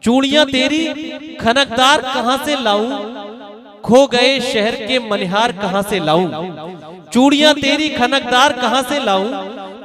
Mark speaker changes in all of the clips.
Speaker 1: चूड़ियां तेरी खनकदार कहां से लाऊं, खो गए शहर के मनिहार कहां से लाऊं। चूड़ियां तेरी खनकदार कहां से लाऊं,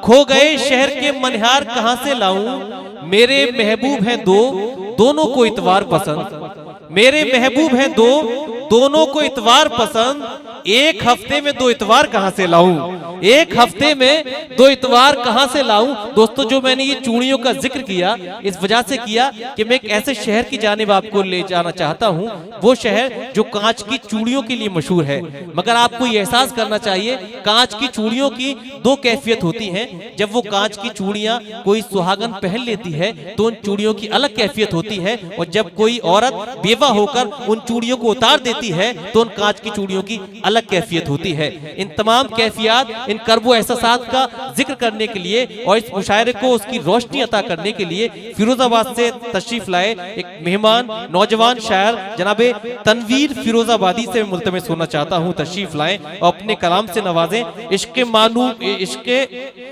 Speaker 1: खो गए शहर के मनिहार कहां से लाऊं। मेरे महबूब हैं दो, दोनों को इतवार पसंद। मेरे महबूब हैं दो, दोनों को इतवार पसंद। एक हफ्ते में 2 इतवार कहां से लाऊं, एक हफ्ते में 2 इतवार कहां से लाऊं। दोस्तों, जो मैंने ये चूड़ियों का जिक्र किया इस वजह से किया कि मैं एक ऐसे शहर की जानिब आपको ले जाना चाहता हूं, वो शहर जो कांच की चूड़ियों के लिए मशहूर है। मगर आपको ये एहसास करना चाहिए, कांच की चूड़ियों की 2 कैफियत होती हैं। जब वो कांच की चूड़ियां कोई सुहागन पहन लेती है तो उन चूड़ियों की अलग कैफियत होती है, और जब कोई औरत बेवा होकर उन चूड़ियों को उतार देती है तो उन कांच की चूड़ियों की अलग कैफियत होती है। इन तमाम कैफियत, इन कर्बो एहसासात का जिक्र करने के लिए और इस मुशायरे को उसकी रोशनी अता करने के लिए फिरोजाबाद से तशरीफ लाए एक मेहमान नौजवान शायर जनाबे तनवीर फिरोजाबादी से मुल्तमिस होना चाहता हूं, तशरीफ लाएं और अपने कलाम से नवाजें।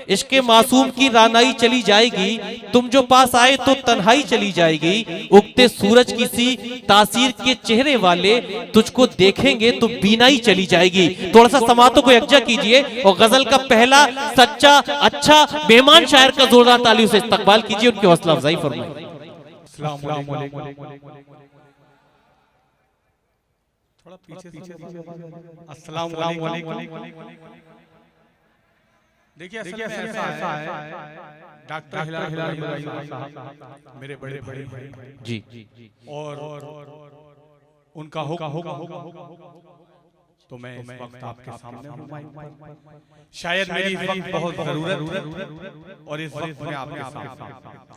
Speaker 1: इश्के मासूम की रानाई चली जाएगी, तुम जो पास आए तो तन्हाई चली जाएगी। उगते सूरज की सी तासीर के चेहरे वाले तुझको देखेंगे तो बीनाई चली जाएगी। थोड़ा सा समातों को यकजा कीजिए और गजल का पहला सच्चा अच्छा मेहमान शायर का जोरदार तालियों से इस्तकबाल कीजिए, उनकी हौसला अफजाई फरमाइए।
Speaker 2: थोड़ा पीछे अस्सलाम वालेकुम। देखिए ऐसा है डॉक्टर हिलाल साहब मेरे बड़े भाई
Speaker 1: जी,
Speaker 2: और उनका होगा तो मैं इस वक्त आपके सामने हूं। शायद मेरी इस वक्त बहुत जरूरत है और इस वक्त मैं आपके सामने।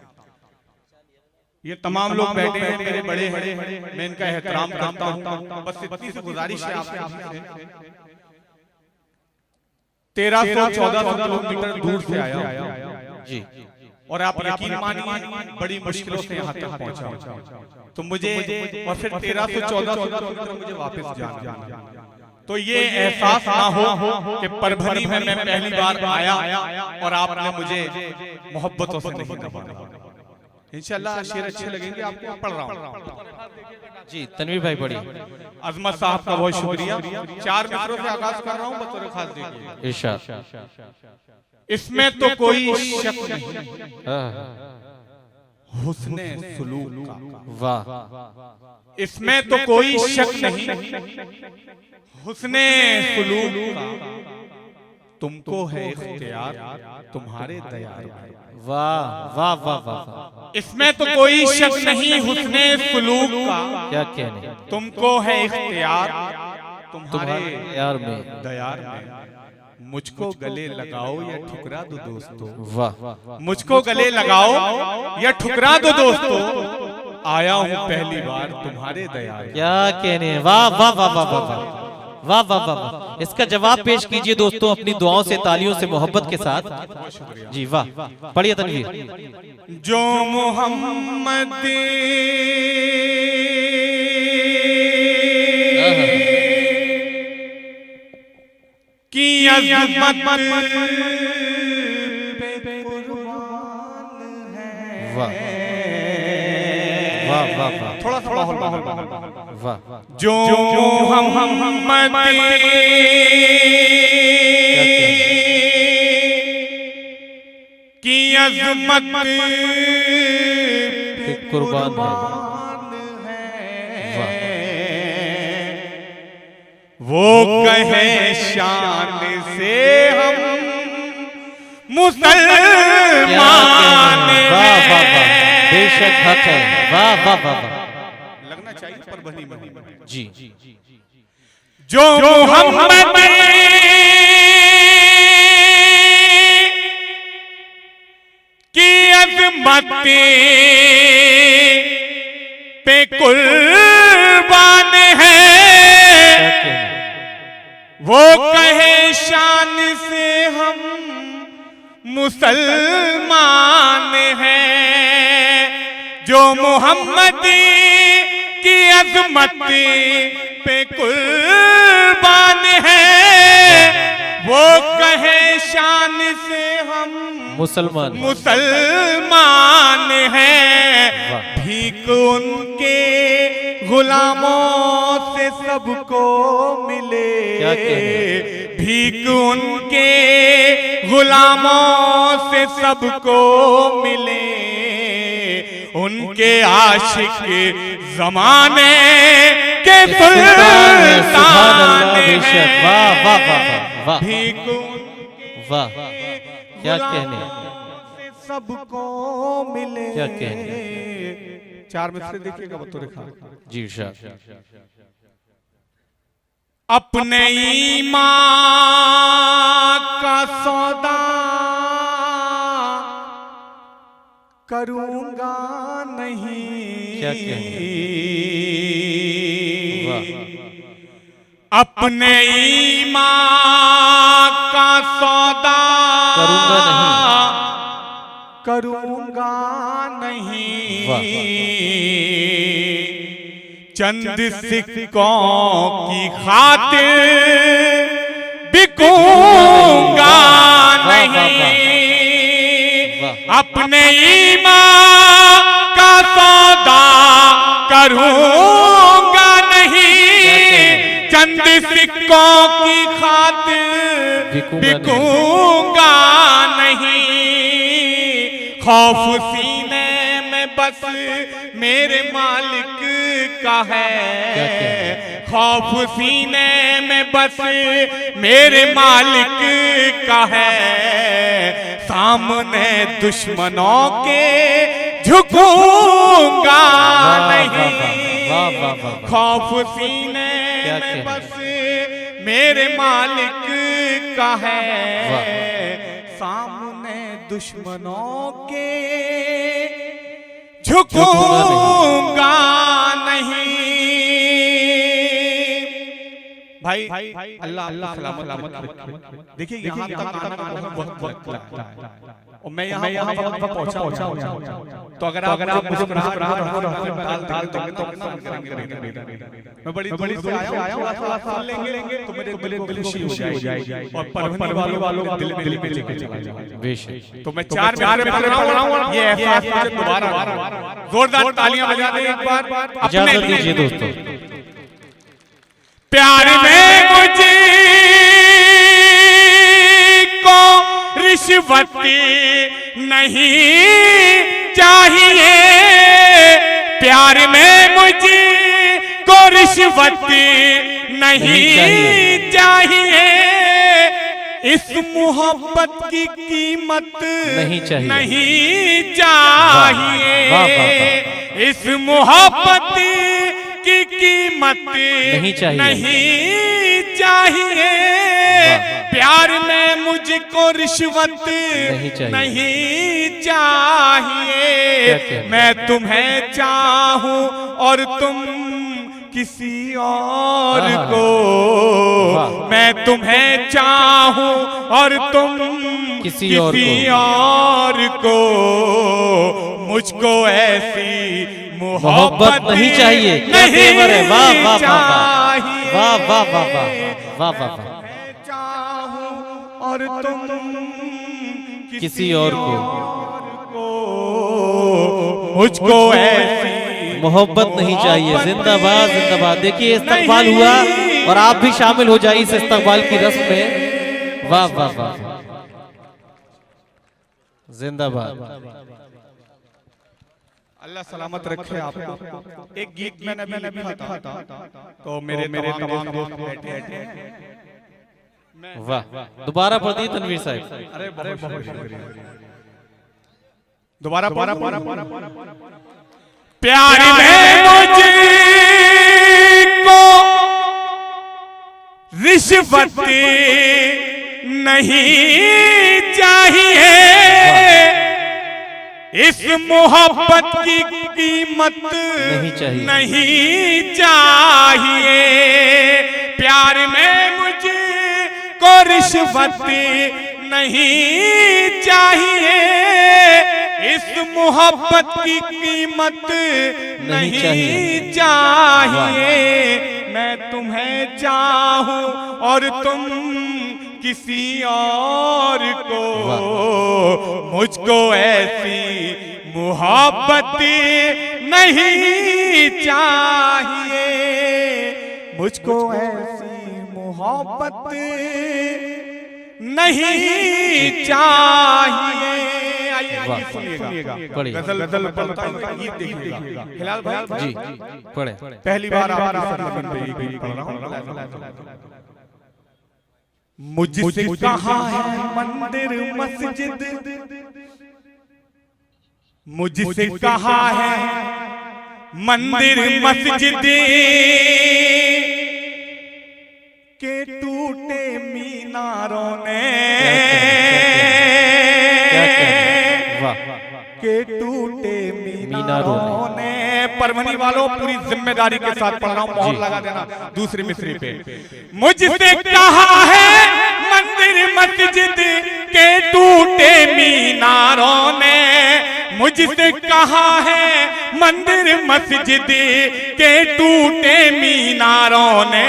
Speaker 2: ये तमाम लोग बैठे हैं, मेरे बड़े हैं, मैं इनका एहतराम करता हूं। बस इतनी सी गुजारिश है आपसे, 1300-1400 किलोमीटर दूर से आया जी, और आप यकीन मानिए बड़ी मुश्किलों से यहाँ तक पहुंचा। तो मुझे और फिर 1300-1400 किलोमीटर मुझे वापस जाना, तो ये एहसास ना हो कि परभनी में मैं पहली बार आया और आपने मुझे मोहब्बतों से नहीं नवाजा। इंशाल्लाह शेर अच्छे लगेंगे आपको, पढ़ रहा हूँ
Speaker 1: जी। तनवीर भाई पढ़िए।
Speaker 2: अजमत साहब का बहुत शुक्रिया। 4 मित्रों से आगाज कर रहा हूँ, बतौर खास देखिए।
Speaker 1: इरशाद।
Speaker 2: इसमें तो कोई शक नहीं हुस्ने सुलूक का, वाह। इसमें तो कोई शक नहीं हुस्ने सुलूक का, तुमको है इख्तियार तुम्हारे दयार में,
Speaker 1: वाह वाह वाह वाह।
Speaker 2: इसमें तो कोई शक नहीं हुस्ने सुलूक का,
Speaker 1: क्या कहने,
Speaker 2: तुमको है इख्तियार तुम्हारे
Speaker 1: यार में
Speaker 2: दयार में। मुझको गले लगाओ या ठुकरा दो दोस्तों,
Speaker 1: वाह।
Speaker 2: मुझको गले लगाओ या ठुकरा दो दोस्तों, आया हूँ पहली बार तुम्हारे दयार।
Speaker 1: क्या कहने, वाह वाह वाह वाह वाह वाह वाह वाह। इसका जवाब पेश कीजिए दोस्तों अपनी दुआओं से, तालियों से, मोहब्बत के साथ जी। वाह, पढ़िए तनवीर।
Speaker 2: जो मोहम्मद की अज़मत पे कुर्बान है,
Speaker 1: वाह वाह वाह वाह।
Speaker 2: थोड़ा थोड़ा
Speaker 1: वाह।
Speaker 2: जो मोहम्मद की अज़मत पे कुर्बान है, वो कहे शान से हम मुसलमान हैं।
Speaker 1: बेशक हक है, वाह वाह वाह।
Speaker 2: लगना चाहिए परभनी में
Speaker 1: जी।
Speaker 2: जो मोहम्मद की अज़मत पे कुर्बान है, वो कहे शान से हम मुसलमान हैं। जो मोहम्मद की अज़मत पे कुर्बान है, वो कहे शान से हम
Speaker 1: मुसलमान
Speaker 2: हैं। भीख उनके गुलामों से सबको मिले, भीख उनके गुलामों से सबको मिले, उनके आशिक जमाने के सुल्तान हैं।
Speaker 1: वाह वाह वाह वाह,
Speaker 2: भीख
Speaker 1: वाह, क्या कहने,
Speaker 2: सबको मिले,
Speaker 1: क्या कहने।
Speaker 2: 4 मिसरे देखिएगा बतौर खास।
Speaker 1: जी इरशाद।
Speaker 2: अपने ईमान का सौदा करूंगा नहीं,
Speaker 1: क्या कहने,
Speaker 2: अपने ईमान का सौदा करूंगा नहीं, चंद सिक्कों की खातिर बिकूंगा नहीं, अपने ईमान का सौदा करूंगा नहीं, चंद सिक्कों की खातिर बिकूंगा नहीं, खौफ सीने में बस मेरे मालिक का है, खौफ सीने में बस मेरे मालिक का है, सामने दुश्मनों के झुकूंगा नहीं, खौफ सीने में बस मेरे मालिक का है, सामने दुश्मनों के झुकूंगा नहीं। भाई अल्लाह अल्लाह सलामत रखे। देखिए यहाँ तक आना बहुत वक्त लगता है और मैं यहाँ पहुँचा हूँ, तो अगर आप मुझे डाल देंगे तो मैं बड़ी से आया हूँ, लेंगे तो मेरे दिल खुशी हो जाएगी और पढ़ने वालों का दिल में लेके चला जाएगा। तो मैं 4 में पढ़ रहा हूँ, ये एहसास मुझे दोबारा जोरदार तालियां बजा दें एक बार।
Speaker 1: इजाजत दीजिए दोस्तों।
Speaker 2: प्यार में मुझे को रिश्वत नहीं चाहिए, प्यार में मुझे को रिश्वत नहीं चाहिए, इस मोहब्बत की कीमत नहीं चाहिए, इस मोहब्बत की कीमत नहीं चाहिए, प्यार में मुझको रिश्वत नहीं चाहिए, मैं तुम्हें चाहूं और तुम किसी और को, मैं तुम्हें चाहूं और तुम किसी और को, मुझको ऐसी मोहब्बत नहीं चाहिए।
Speaker 1: नहीं वाह वाह वाह वाह वाह वाह वाह वाह वाह,
Speaker 2: चाहूं और तुम
Speaker 1: किसी और को,
Speaker 2: मुझको ऐसी
Speaker 1: मोहब्बत नहीं चाहिए। जिंदाबाद जिंदाबाद। देखिए इस्तकबाल हुआ और आप भी शामिल हो जाइए इस इस्तकबाल की रस्म में। वाह वाह वाह, जिंदाबाद।
Speaker 2: अल्लाह सलामत रखे आपको। एक गीत मैंने भी लिखा था, तो मेरे तमाम दोस्त बैठे हैं।
Speaker 1: वाह, दोबारा पढ़ दिए तनवीर साहब।
Speaker 2: अरे बहुत शुक्रिया। दोबारा प्यार में मुझको रिश्वत नहीं चाहिए, इस मोहब्बत की कीमत नहीं चाहिए, प्यार में मुझको रिश्वत नहीं चाहिए, इस मोहब्बत की कीमत नहीं चाहिए, मैं तुम्हें चाहूं और तुम किसी और को, मुझको ऐसी मोहब्बत नहीं चाहिए मुझको ऐसी मोहब्बत नहीं चाहिए। आइए सुनिएगा, गजल पढ़ता हूं, गीत देखिएगा। हिलाल भाई
Speaker 1: जी पढ़े।
Speaker 2: पहली बार आप पढ़ रहा हूं। मुझसे कहाँ है मंदिर मस्जिद, मुझसे कहाँ है मंदिर मस्जिद के टूटे मीनारों ने, के टूटे मीनारों ने। परभनी वालों पूरी जिम्मेदारी के साथ पढ़ रहा हूं, मोहर लगा देना दूसरी मिसरी पे। मुझसे कहा है मंदिर मस्जिद के टूटे मीनारों ने, मुझसे कहा है मंदिर मस्जिद के टूटे मीनारों ने,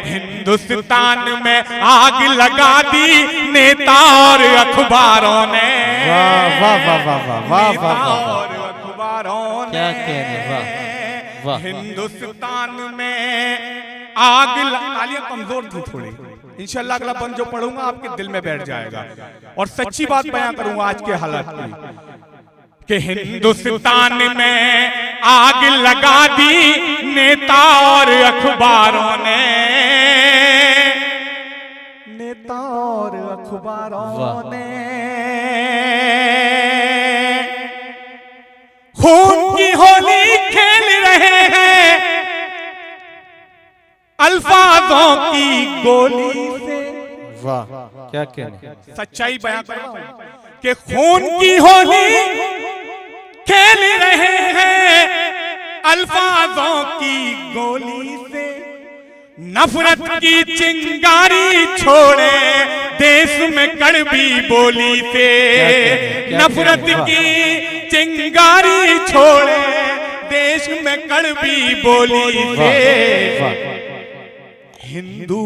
Speaker 2: हिंदुस्तान में आग लगा दी नेता और अखबारों ने।
Speaker 1: वाह वाह वाह वाह वाह वाह
Speaker 2: और अखबारों ने,
Speaker 1: क्या कहने, वाह वाह।
Speaker 2: हिंदुस्तान में आग तालियां कमजोर थी थोड़ी, इंशाल्लाह अगला बंद जो पढ़ूंगा आपके दिल में बैठ जाएगा और सच्ची बात बयां करूंगा आज के हालात की कि हिंदुस्तान में आग लगा दी नेता और अखबारों ने, नेता और अखबारों ने। खून की होली खेल रहे हैं अल्फाजों की गोली से।
Speaker 1: वाह क्या कहने,
Speaker 2: सच्चाई बयां कर रहा हूं कि खून की होली खेल रहे हैं अल्फाजों की गोली से, नफरत की चिंगारी छोड़े देश में कड़वी बोली से, नफरत की चिंगारी छोड़े देश में कड़वी बोली से। हिंदू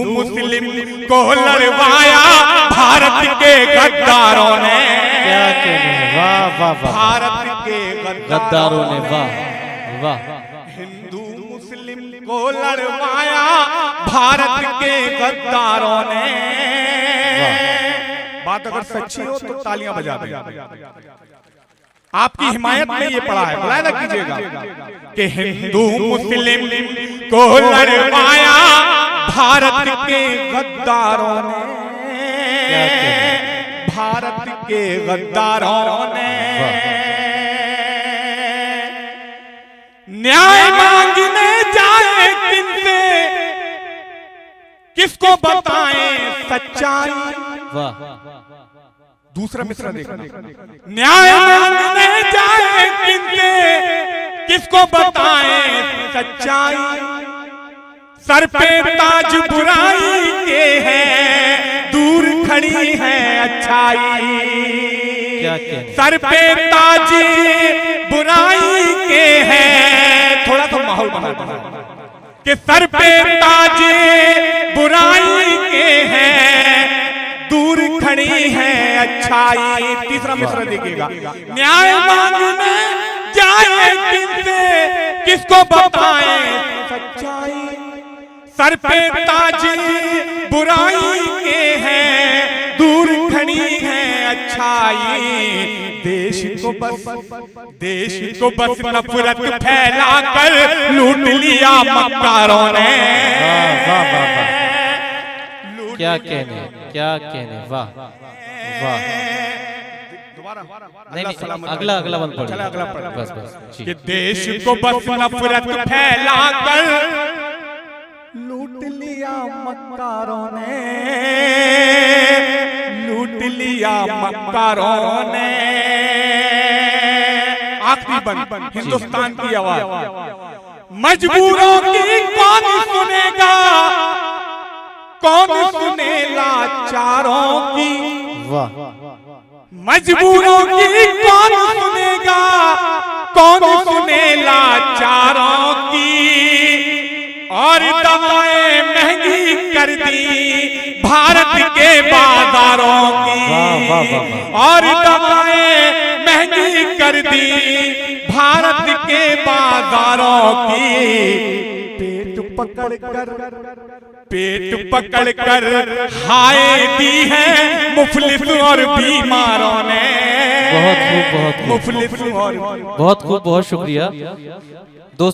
Speaker 2: मुस्लिम को लड़वाया भारत के गद्दारों ने।
Speaker 1: क्या कहने, वाह वाह वाह।
Speaker 2: भारत के
Speaker 1: गद्दारों ने, वाह वाह।
Speaker 2: हिंदू मुस्लिम को लड़वाया भारत के गद्दारों ने। बात अगर सच्ची हो तो तालियां बजा दें। आपकी हिमायत में ये पढ़ा है, बुलाया कीजिएगा कि हिंदू मुस्लिम को लड़वाया भारत के गद्दारों ने, भारत के गद्दारों ने। न्याय मांगने जाए किनसे, किसको बताएं सच्चाई।
Speaker 1: वाह।
Speaker 2: दूसरा मिसरा देखना, न्याय मांगने जाए किनसे, किसको बताएं सच्चाई। सर पे ताज बुराई के है, दूर खड़ी है अच्छाई। सर पे ताज बुराई के है, थोड़ा तो माहौल बना कि सर पे ताज बुराई के है, दूर खड़ी है अच्छाई। तीसरा मिसरा देखिएगा, न्याय मांगने जाए किनसे, किसको बताएं सच्चाई। सर पे ताज बुराई के है, दूर खड़ी है अच्छाई। देश को बस नफरत फैला कर लूट लिया मक्कारों ने।
Speaker 1: क्या कहने, क्या कहने, वाह वाह। नहीं अगला अगला बंद पढ़िए, बस बस।
Speaker 2: कि देश को बस नफरत फैला कर लूट लिया मक्कारों ने, लूट लिया मक्कारों ने। आखिरी बंद, हिंदुस्तान की आवाज। मजबूरों की कौन सुनेगा, कौन सुने लाचारों की।
Speaker 1: वाह।
Speaker 2: मजबूरों की कौन सुनेगा, कौन सुने लाचारों की। और दवाएं महंगी कर दी भारत के बाजारों की, और दवाएं महंगी कर दी भारत के बाजारों की। पेट पकड़ कर हाय दी है मुफलिस और बीमारों ने।
Speaker 1: बहुत खूब, बहुत खूब,
Speaker 2: मुफलिस और
Speaker 1: बहुत खूब, बहुत शुक्रिया दोस्त।